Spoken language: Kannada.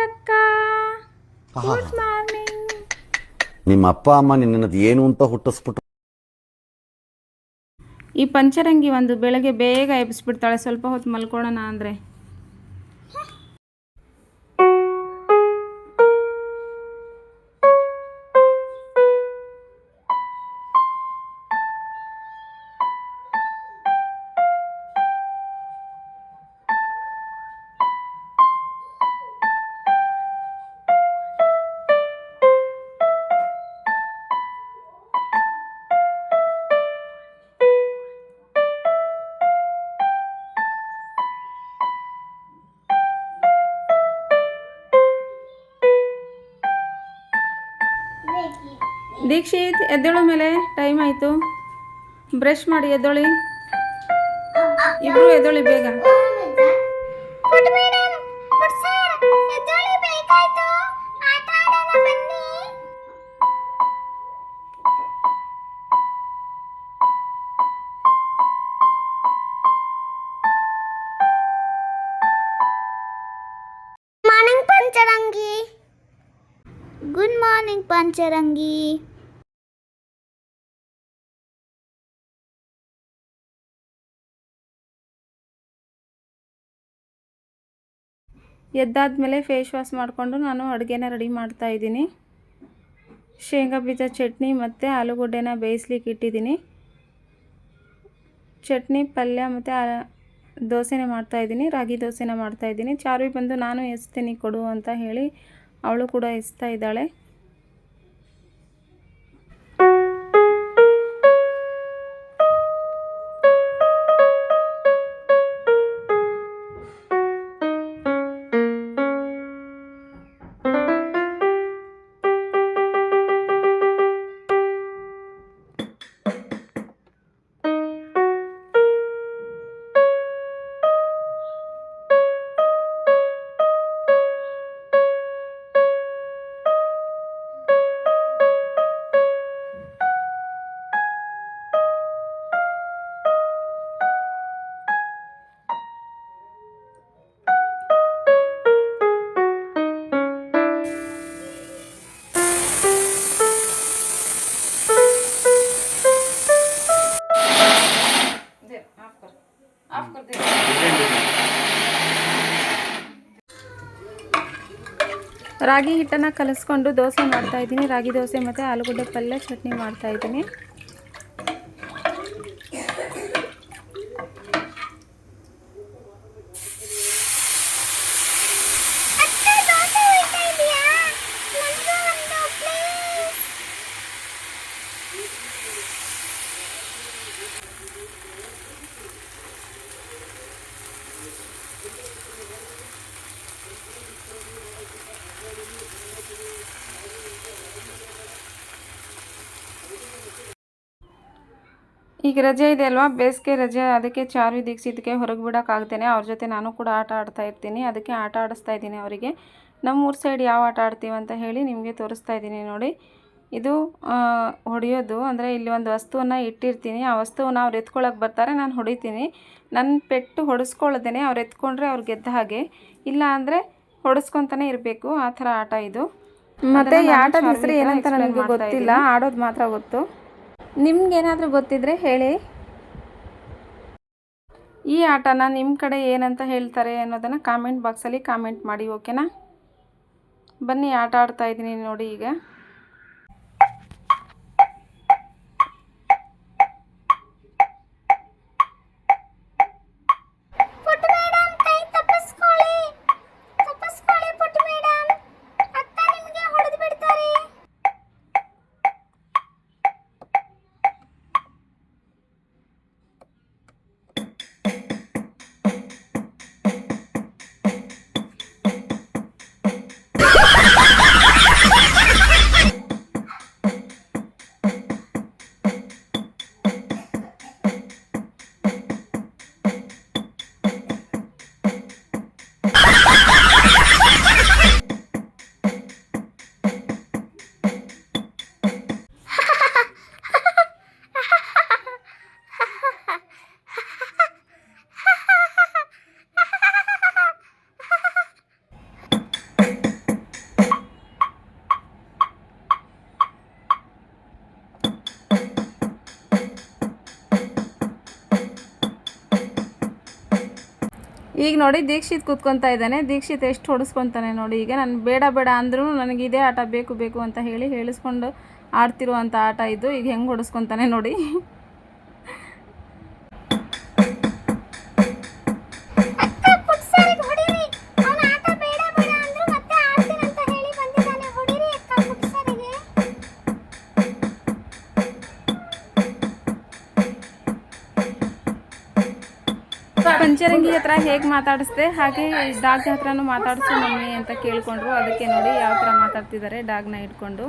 ಅಕ್ಕ. Good morning. ನಿಮ್ಮ ಅಪ್ಪ ಅಮ್ಮ ನಿನ್ನದು ಏನು ಅಂತ ಹುಟ್ಟಿಸ್ಬಿಟ್ಟು ಈ ಪಂಚರಂಗಿ ಒಂದು ಬೆಳಗ್ಗೆ ಬೇಗ ಎಬ್ಬಿಸ್ಬಿಡ್ತಾಳೆ ಸ್ವಲ್ಪ ಹೊತ್ತು ಮಲ್ಕೊಳ್ಳೋಣ ಅಂದರೆ. ದೀಕ್ಷಿತ್ ಎದ್ದೇಳೋ ಮೇಲೆ ಟೈಮ್ ಆಯಿತು. ಬ್ರಷ್ ಮಾಡಿ ಎದ್ದೊಳಿ, ಇಬ್ರು ಎದ್ದೊಳಿ ಬೇಗ. ಗುಡ್ ಮಾರ್ನಿಂಗ್ ಪಂಚರಂಗಿ. ಎದ್ದಾದ್ಮೇಲೆ ಫೇಸ್ ವಾಶ್ ಮಾಡಿಕೊಂಡು ನಾನು ಅಡುಗೆನ ರೆಡಿ ಮಾಡ್ತಾ ಇದ್ದೀನಿ. ಶೇಂಗಾ ಬೀಜ ಚಟ್ನಿ ಮತ್ತು ಆಲೂಗಡ್ಡೆನ ಬೇಯಿಸ್ಲಿಕ್ಕೆ ಇಟ್ಟಿದ್ದೀನಿ. ಚಟ್ನಿ ಪಲ್ಯ ಮತ್ತು ದೋಸೆನೇ ಮಾಡ್ತಾಯಿದ್ದೀನಿ, ರಾಗಿ ದೋಸೆನ ಮಾಡ್ತಾಯಿದ್ದೀನಿ. ಚಾರ್ವಿ ಬಂದು ನಾನು ಎಸ್ತೀನಿ ಕೊಡು ಅಂತ ಹೇಳಿ ಅವಳು ಕೂಡ ಎಸ್ತಾ ಇದ್ದಾಳೆ. ರಾಗಿ ಹಿಟ್ಟನ್ನು ಕಲಿಸ್ಕೊಂಡು ದೋಸೆ ಮಾಡ್ತಾಯಿದ್ದೀನಿ. ರಾಗಿ ದೋಸೆ ಮತ್ತು ಆಲೂಗಡ್ಡೆ ಪಲ್ಯ ಚಟ್ನಿ ಮಾಡ್ತಾಯಿದ್ದೀನಿ. ಈಗ ರಜೆ ಇದೆ ಅಲ್ವಾ, ಬೇಸಿಗೆ ರಜೆ. ಅದಕ್ಕೆ ಚಾರ್ವಿ ದೀಕ್ಷಿತ್ಗೆ ಹೊರಗೆ ಬಿಡೋಕ್ಕಾಗ್ತೇನೆ. ಅವ್ರ ಜೊತೆ ನಾನು ಕೂಡ ಆಟ ಆಡ್ತಾ ಇರ್ತೀನಿ. ಅದಕ್ಕೆ ಆಟ ಆಡಿಸ್ತಾ ಇದ್ದೀನಿ ಅವರಿಗೆ. ನಮ್ಮೂರ ಸೈಡ್ ಯಾವ ಆಟ ಆಡ್ತೀವಿ ಅಂತ ಹೇಳಿ ನಿಮಗೆ ತೋರಿಸ್ತಾ ಇದ್ದೀನಿ ನೋಡಿ. ಇದು ಹೊಡೆಯೋದು ಅಂದರೆ ಇಲ್ಲಿ ಒಂದು ವಸ್ತುವನ್ನು ಇಟ್ಟಿರ್ತೀನಿ. ಆ ವಸ್ತುವನ್ನು ಅವ್ರು ಎತ್ಕೊಳ್ಳೋಕೆ ಬರ್ತಾರೆ, ನಾನು ಹೊಡಿತೀನಿ. ನನ್ನ ಪೆಟ್ಟು ಹೊಡೆಸ್ಕೊಳ್ಳೋದೇನೆ, ಅವ್ರು ಎತ್ಕೊಂಡ್ರೆ ಅವ್ರು ಗೆದ್ದ ಹಾಗೆ, ಇಲ್ಲ ಅಂದರೆ ಹೊಡೆಸ್ಕೊತಾನೆ ಇರಬೇಕು. ಆ ಥರ ಆಟ ಇದು. ಮತ್ತು ಈ ಆಟದ ಹೆಸರು ಏನಂತ ನನಗೆ ಗೊತ್ತಿಲ್ಲ, ಆಡೋದು ಮಾತ್ರ ಗೊತ್ತು. ನಿಮ್ಗೇನಾದರೂ ಗೊತ್ತಿದ್ದರೆ ಹೇಳಿ. ಈ ಆಟನ ನಿಮ್ಮ ಕಡೆ ಏನಂತ ಹೇಳ್ತಾರೆ ಅನ್ನೋದನ್ನು ಕಾಮೆಂಟ್ ಬಾಕ್ಸಲ್ಲಿ ಕಾಮೆಂಟ್ ಮಾಡಿ, ಓಕೆನಾ? ಬನ್ನಿ ಆಟ ಆಡ್ತಾ ಇದ್ದೀನಿ ನೋಡಿ ಈಗ. ಈಗ ನೋಡಿ ದೀಕ್ಷಿತ್ ಕೂತ್ಕೊತಾ ಇದ್ದಾನೆ. ದೀಕ್ಷಿತ್ ಎಷ್ಟು ಹೊಡಿಸ್ಕೊತಾನೆ ನೋಡಿ. ಈಗ ನಾನು ಬೇಡ ಬೇಡ ಅಂದ್ರೂ ನನಗೆ ಇದೇ ಆಟ ಬೇಕು ಬೇಕು ಅಂತ ಹೇಳಿ ಹೇಳಿಸ್ಕೊಂಡು ಆಡ್ತಿರುವಂಥ ಆಟ ಇದು. ಈಗ ಹೆಂಗೆ ಹೊಡಿಸ್ಕೊತಾನೆ ನೋಡಿ. ಪಂಚರಂಗಿ ಹತ್ರ ಹೇಗೆ ಮಾತಾಡಿಸ್ದೆ ಹಾಗೆ ಡಾಗ್ ಹತ್ರನೂ ಮಾತಾಡಿಸು ಮಮ್ಮಿ ಅಂತ ಕೇಳ್ಕೊಂಡ್ರು. ಅದಕ್ಕೆ ನೋಡಿ ಯಾವ ಥರ ಮಾತಾಡ್ತಿದ್ದಾರೆ ಡಾಗ್ನ ಇಟ್ಕೊಂಡು.